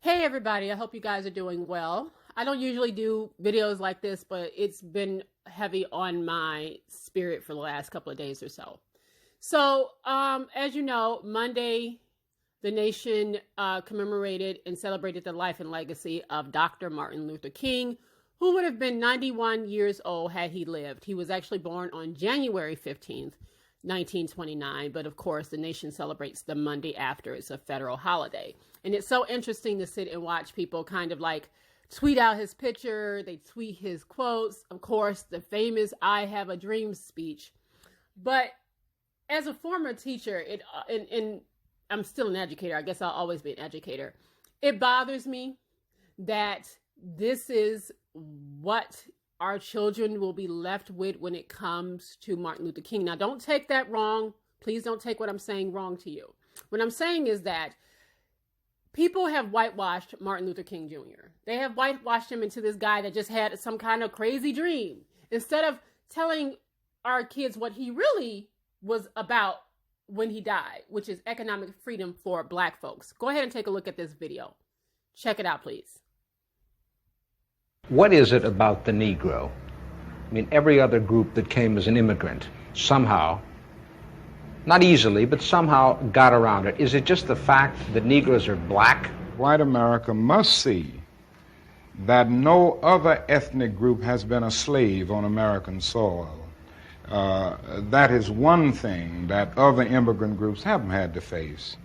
Hey everybody, I hope you guys are doing well. I don't usually do videos like this, but it's been heavy on my spirit for the last couple of days or so. So, as you know, Monday, the nation commemorated and celebrated the life and legacy of Dr. Martin Luther King, who would have been 91 years old had he lived. He was actually born on January 15th, 1929, but of course the nation celebrates the Monday after. It's a federal holiday. And it's so interesting to sit and watch people kind of like tweet out his picture, they tweet his quotes, of course, the famous "I have a dream" speech. But as a former teacher, and I'm still an educator, I guess I'll always be an educator, it bothers me that this is what our children will be left with when it comes to Martin Luther King. Now, don't take that wrong. Please don't take what I'm saying wrong to you. What I'm saying is that people have whitewashed Martin Luther King Jr. They have whitewashed him into this guy that just had some kind of crazy dream, instead of telling our kids what he really was about when he died, which is economic freedom for Black folks. Go ahead and take a look at this video. Check it out, please. What is it about the Negro? I mean, every other group that came as an immigrant somehow, not easily, but somehow got around it. Is it just the fact that Negroes are black? White America must see that no other ethnic group has been a slave on American soil. That is one thing that other immigrant groups haven't had to face.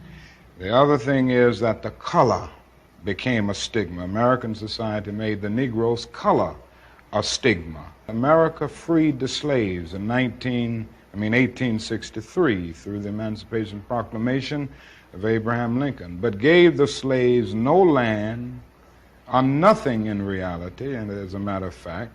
The other thing is that the color became a stigma. American society made the Negro's color a stigma. America freed the slaves in 1863 through the Emancipation Proclamation of Abraham Lincoln, but gave the slaves no land or nothing in reality, and as a matter of fact,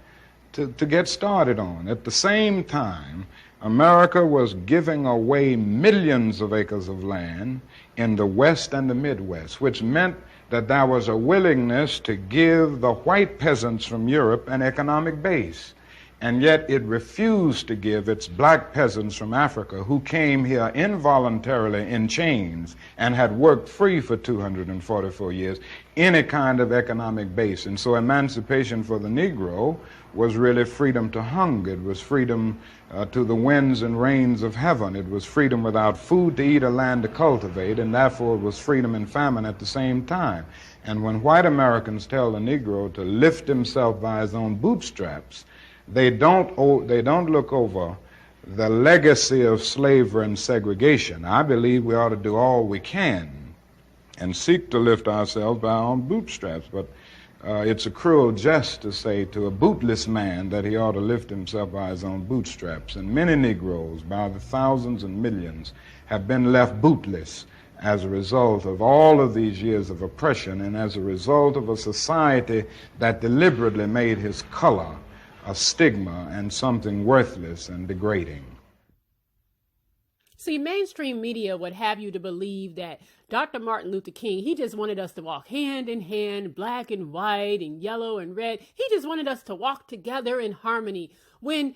to get started on. At the same time, America was giving away millions of acres of land in the West and the Midwest, which meant that there was a willingness to give the white peasants from Europe an economic base. And yet it refused to give its black peasants from Africa, who came here involuntarily in chains and had worked free for 244 years, any kind of economic base. And so emancipation for the Negro was really freedom to hunger. It was freedom to the winds and rains of heaven. It was freedom without food to eat or land to cultivate, and therefore it was freedom and famine at the same time. And when white Americans tell the Negro to lift himself by his own bootstraps, they don't look over the legacy of slavery and segregation. I believe we ought to do all we can and seek to lift ourselves by our own bootstraps, but it's a cruel jest to say to a bootless man that he ought to lift himself by his own bootstraps. And many Negroes, by the thousands and millions, have been left bootless as a result of all of these years of oppression and as a result of a society that deliberately made his color a stigma and something worthless and degrading. See, mainstream media would have you to believe that Dr. Martin Luther King, he just wanted us to walk hand in hand, black and white and yellow and red. He just wanted us to walk together in harmony. When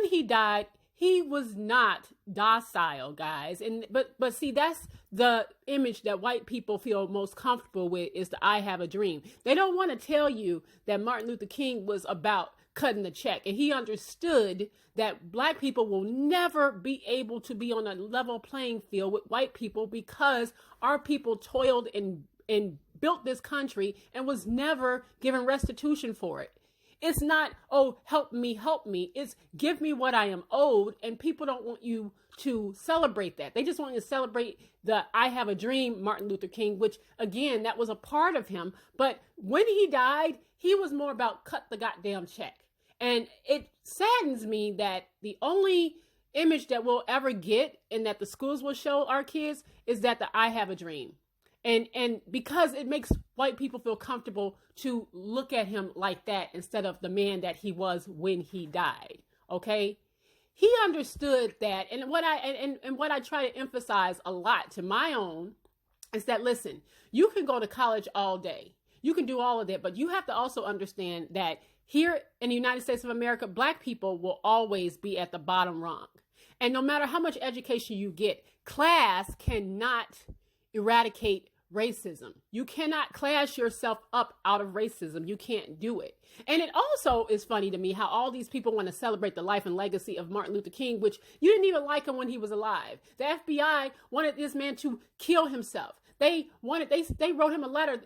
he died, he was not docile, guys. But see, that's the image that white people feel most comfortable with, is the "I have a dream." They don't want to tell you that Martin Luther King was about cutting the check, and he understood that black people will never be able to be on a level playing field with white people, because our people toiled and built this country and was never given restitution for it. It's not, oh, help me, it's give me what I am owed. And people don't want you to celebrate that. They just want you to celebrate the "I have a dream" Martin Luther King, which again, that was a part of him. But when he died, he was more about cut the goddamn check. And it saddens me that the only image that we'll ever get and that the schools will show our kids is that the "I have a dream." And because it makes white people feel comfortable to look at him like that instead of the man that he was when he died. Okay? He understood that. And what I try to emphasize a lot to my own is that, listen, you can go to college all day. You can do all of that, but you have to also understand that here in the United States of America, black people will always be at the bottom rung. And no matter how much education you get, class cannot eradicate racism. You cannot class yourself up out of racism. You can't do it. And it also is funny to me how all these people want to celebrate the life and legacy of Martin Luther King, which you didn't even like him when he was alive. The FBI wanted this man to kill himself. They wrote him a letter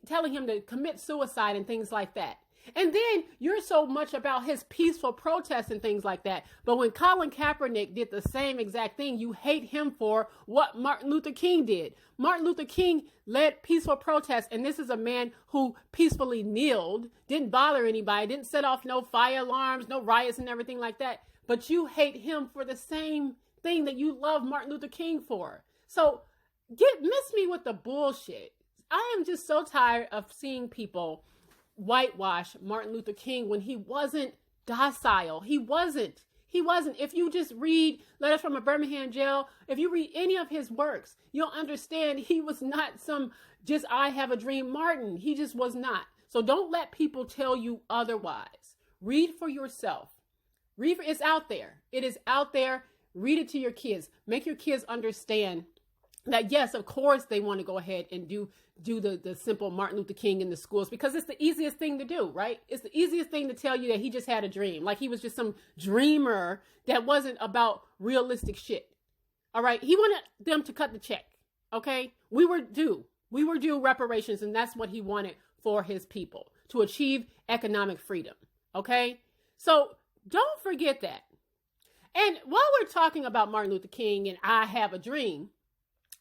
telling him to commit suicide and things like that. And then you're so much about his peaceful protests and things like that. But when Colin Kaepernick did the same exact thing, you hate him for what Martin Luther King did. Martin Luther King led peaceful protests, and this is a man who peacefully kneeled, didn't bother anybody, didn't set off no fire alarms, no riots and everything like that. But you hate him for the same thing that you love Martin Luther King for. So miss me with the bullshit. I am just so tired of seeing people whitewash Martin Luther King when he wasn't docile. He wasn't. If you just read Letters from a Birmingham Jail, if you read any of his works, you'll understand he was not some just I have a dream Martin. He just was not. So don't let people tell you otherwise. Read for yourself. It's out there. It is out there. Read it to your kids. Make your kids understand that, yes, of course, they want to go ahead and do the simple Martin Luther King in the schools because it's the easiest thing to do, right? It's the easiest thing to tell you that he just had a dream, like he was just some dreamer that wasn't about realistic shit. All right, he wanted them to cut the check. Okay, we were due reparations, and that's what he wanted for his people, to achieve economic freedom. Okay, so don't forget that. And while we're talking about Martin Luther King and I have a dream,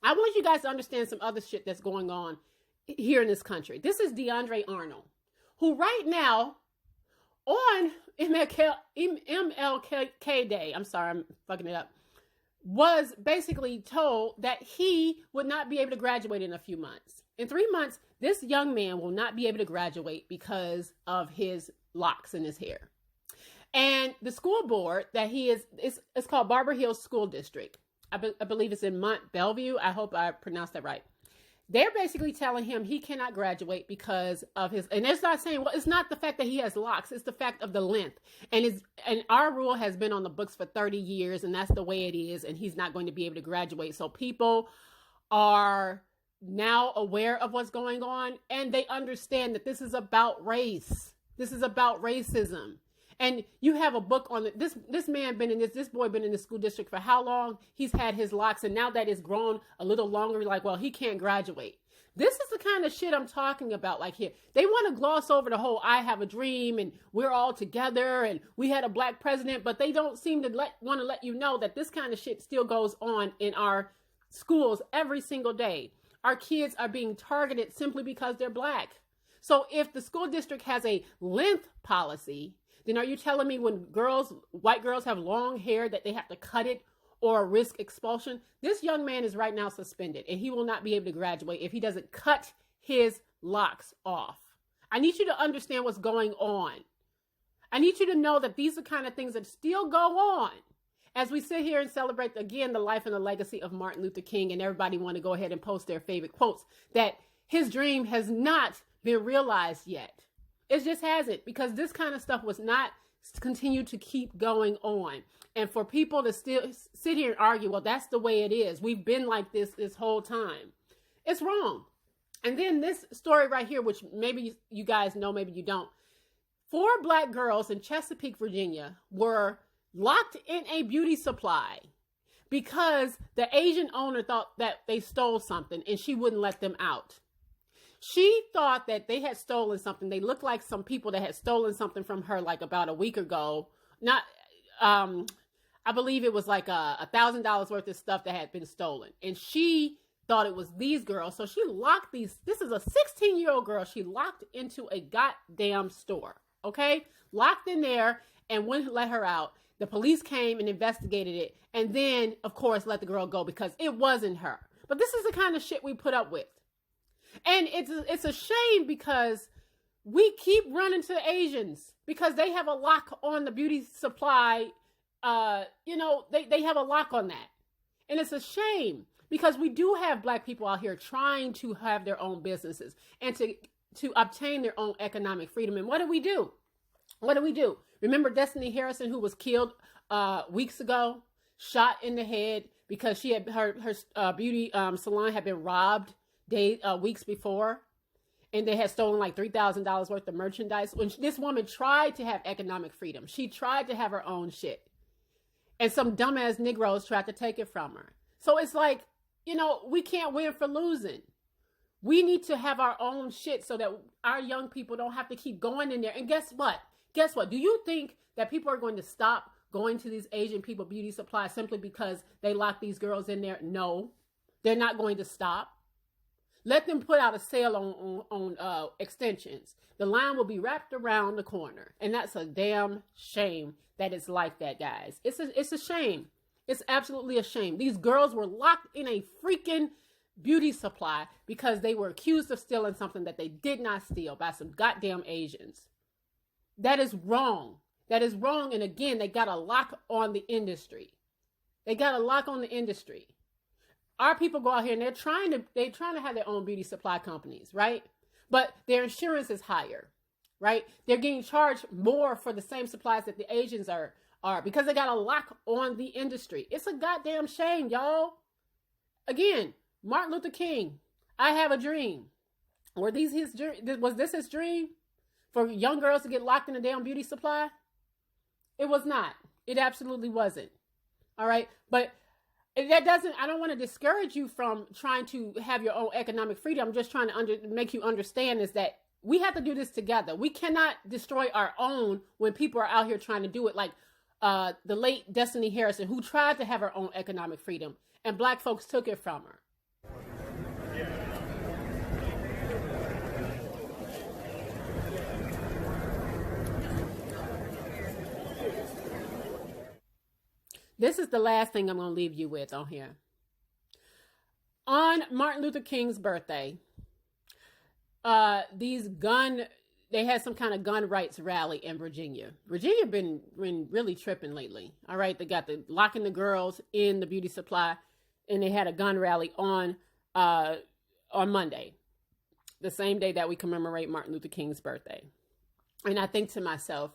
I want you guys to understand some other shit that's going on here in this country. This is DeAndre Arnold, who right now on MLK Day, I'm sorry, I'm fucking it up, was basically told that he would not be able to graduate in a few months. In 3 months, this young man will not be able to graduate because of his locks in his hair. And the school board that it's called Barber Hills School District. I believe it's in Mont Bellevue. I hope I pronounced that right. They're basically telling him he cannot graduate because of his, and it's not saying, well, it's not the fact that he has locks. It's the fact of the length. And our rule has been on the books for 30 years, and that's the way it is. And he's not going to be able to graduate. So people are now aware of what's going on, and they understand that this is about race. This is about racism. And you have a book on it. This boy been in the school district for how long? He's had his locks, and now that it's grown a little longer, like, well, he can't graduate. This is the kind of shit I'm talking about. Like here, they want to gloss over the whole I have a dream and we're all together and we had a black president, but they don't seem to want to let you know that this kind of shit still goes on in our schools every single day. Our kids are being targeted simply because they're black. So if the school district has a length policy, then are you telling me when white girls have long hair that they have to cut it or risk expulsion? This young man is right now suspended and he will not be able to graduate if he doesn't cut his locks off. I need you to understand what's going on. I need you to know that these are the kind of things that still go on as we sit here and celebrate again the life and the legacy of Martin Luther King, and everybody want to go ahead and post their favorite quotes that his dream has not been realized yet. It just hasn't, because this kind of stuff was not continued to keep going on. And for people to still sit here and argue, well, that's the way it is. We've been like this whole time. It's wrong. And then this story right here, which maybe you guys know, maybe you don't. 4 black girls in Chesapeake, Virginia were locked in a beauty supply because the Asian owner thought that they stole something and she wouldn't let them out. She thought that they had stolen something. They looked like some people that had stolen something from her like about a week ago. I believe it was like $1,000 worth of stuff that had been stolen. And she thought it was these girls. So she locked this is a 16-year-old girl. She locked into a goddamn store, okay? Locked in there and wouldn't let her out. The police came and investigated it. And then, of course, let the girl go because it wasn't her. But this is the kind of shit we put up with. And it's a shame because we keep running to Asians because they have a lock on the beauty supply. They have a lock on that. And it's a shame because we do have black people out here trying to have their own businesses and to obtain their own economic freedom. And what do we do? Remember Destiny Harrison, who was killed weeks ago, shot in the head because she had her beauty salon had been robbed weeks before, and they had stolen like $3,000 worth of merchandise. When this woman tried to have economic freedom, she tried to have her own shit, and some dumbass Negroes tried to take it from her. So it's like, we can't win for losing. We need to have our own shit so that our young people don't have to keep going in there. And guess what? Do you think that people are going to stop going to these Asian people beauty supply simply because they lock these girls in there? No, they're not going to stop. Let them put out a sale on extensions. The line will be wrapped around the corner. And that's a damn shame that it's like that, guys. It's a shame. It's absolutely a shame. These girls were locked in a freaking beauty supply because they were accused of stealing something that they did not steal by some goddamn Asians. That is wrong. That is wrong. And again, they got a lock on the industry. Our people go out here and they're trying to have their own beauty supply companies, right? But their insurance is higher, right? They're getting charged more for the same supplies that the Asians are because they got a lock on the industry. It's a goddamn shame, y'all. Again, Martin Luther King, I have a dream. Was this his dream? For young girls to get locked in a damn beauty supply? It was not. It absolutely wasn't. All right. But I don't want to discourage you from trying to have your own economic freedom. I'm just trying to make you understand is that we have to do this together. We cannot destroy our own when people are out here trying to do it, like the late Destiny Harrison, who tried to have her own economic freedom and black folks took it from her. This is the last thing I'm going to leave you with on here. On Martin Luther King's birthday, they had some kind of gun rights rally in Virginia. Virginia been really tripping lately. All right. They got the locking the girls in the beauty supply, and they had a gun rally on Monday, the same day that we commemorate Martin Luther King's birthday. And I think to myself,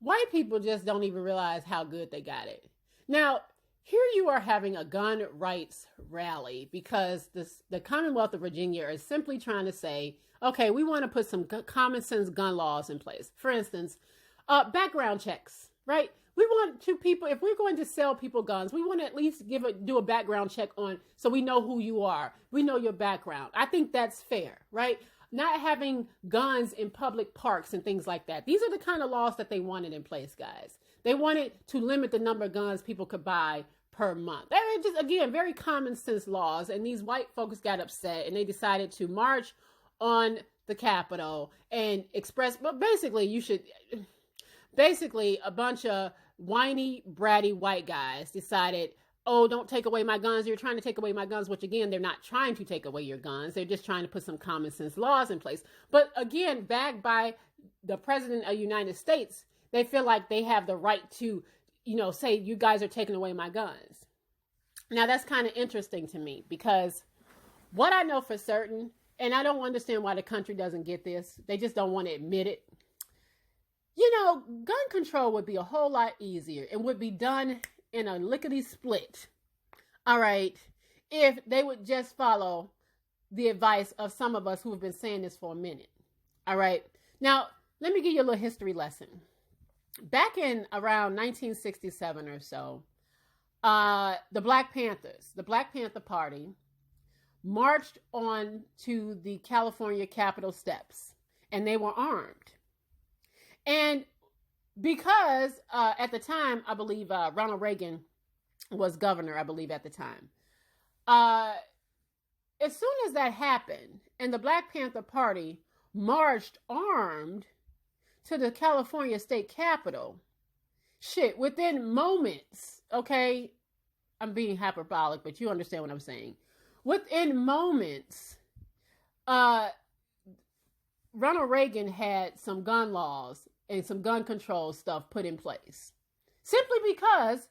white people just don't even realize how good they got it. Now, here you are having a gun rights rally because the Commonwealth of Virginia is simply trying to say, okay, we want to put some common sense gun laws in place. For instance, background checks, right? We want people, if we're going to sell people guns, we want to at least do a background check on, so we know who you are. We know your background. I think that's fair, right? Not having guns in public parks and things like that. These are the kind of laws that they wanted in place, guys. They wanted to limit the number of guns people could buy per month. They're just, again, very common sense laws. And these white folks got upset and they decided to march on the Capitol and express, but basically a bunch of whiny, bratty white guys decided, oh, don't take away my guns. You're trying to take away my guns, which again, they're not trying to take away your guns. They're just trying to put some common sense laws in place. But again, backed by the president of the United States, they feel like they have the right to, say you guys are taking away my guns. Now that's kind of interesting to me because what I know for certain, and I don't understand why the country doesn't get this. They just don't want to admit it. Gun control would be a whole lot easier and would be done in a lickety split. All right. If they would just follow the advice of some of us who have been saying this for a minute. All right. Now, let me give you a little history lesson. Back in around 1967 or so, the Black Panther Party marched on to the California Capitol steps and they were armed. And because at the time, I believe Ronald Reagan was governor, I believe at the time. As soon as that happened and the Black Panther Party marched armed to the California state capitol, within moments, okay, I'm being hyperbolic, but you understand what I'm saying. Within moments, Ronald Reagan had some gun laws and some gun control stuff put in place. Simply because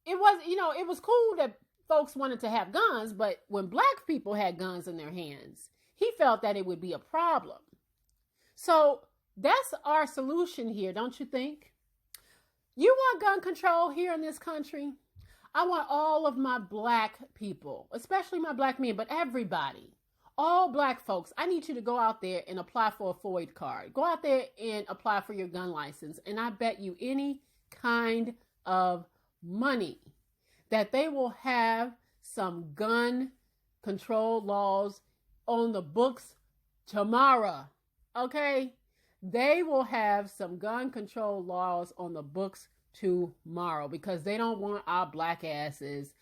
it was cool that folks wanted to have guns, but when black people had guns in their hands, he felt that it would be a problem. So that's our solution here, don't you think? You want gun control here in this country? I want all of my black people, especially my black men, but everybody, all black folks, I need you to go out there and apply for a FOID card. Go out there and apply for your gun license. And I bet you any kind of money that they will have some gun control laws on the books tomorrow. Okay? They will have some gun control laws on the books tomorrow because they don't want our black asses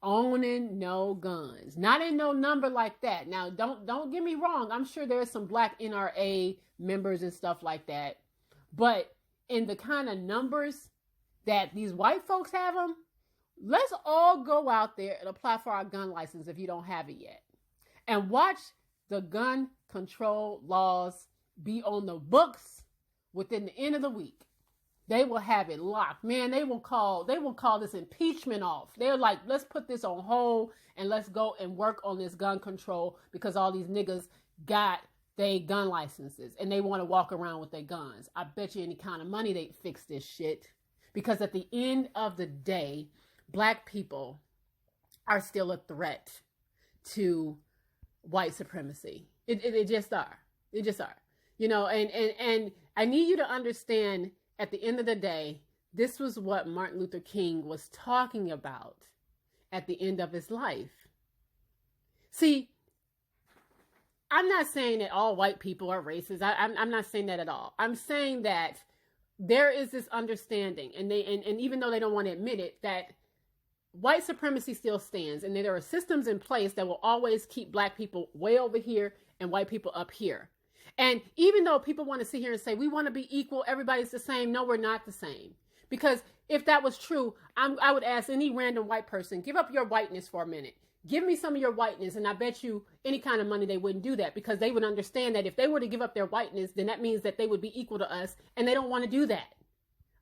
owning no guns. Not in no number like that. Now, don't get me wrong. I'm sure there's some black NRA members and stuff like that. But in the kind of numbers that these white folks have them, let's all go out there and apply for our gun license if you don't have it yet. And watch the gun control laws be on the books within the end of the week. They will have it locked. Man, they will call this impeachment off. They're like, let's put this on hold and let's go and work on this gun control because all these niggas got their gun licenses and they want to walk around with their guns. I bet you any kind of money they'd fix this shit. Because at the end of the day, black people are still a threat to white supremacy. It just are. It just are. You know, and I need you to understand at the end of the day, this was what Martin Luther King was talking about at the end of his life. See, I'm not saying that all white people are racist. I'm not saying that at all. I'm saying that there is this understanding, and even though they don't want to admit it, that white supremacy still stands, and there are systems in place that will always keep black people way over here and white people up here. And even though people want to sit here and say, we want to be equal, everybody's the same. No, we're not the same. Because if that was true, I would ask any random white person, give up your whiteness for a minute. Give me some of your whiteness. And I bet you any kind of money they wouldn't do that because they would understand that if they were to give up their whiteness, then that means that they would be equal to us. And they don't want to do that.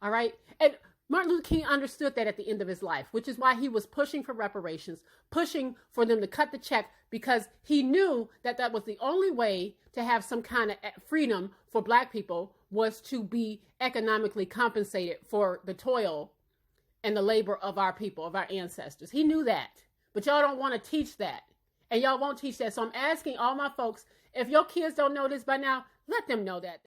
All right. And Martin Luther King understood that at the end of his life, which is why he was pushing for reparations, pushing for them to cut the check, because he knew that that was the only way to have some kind of freedom for black people was to be economically compensated for the toil and the labor of our people, of our ancestors. He knew that, but y'all don't want to teach that, and y'all won't teach that. So I'm asking all my folks, if your kids don't know this by now, let them know that.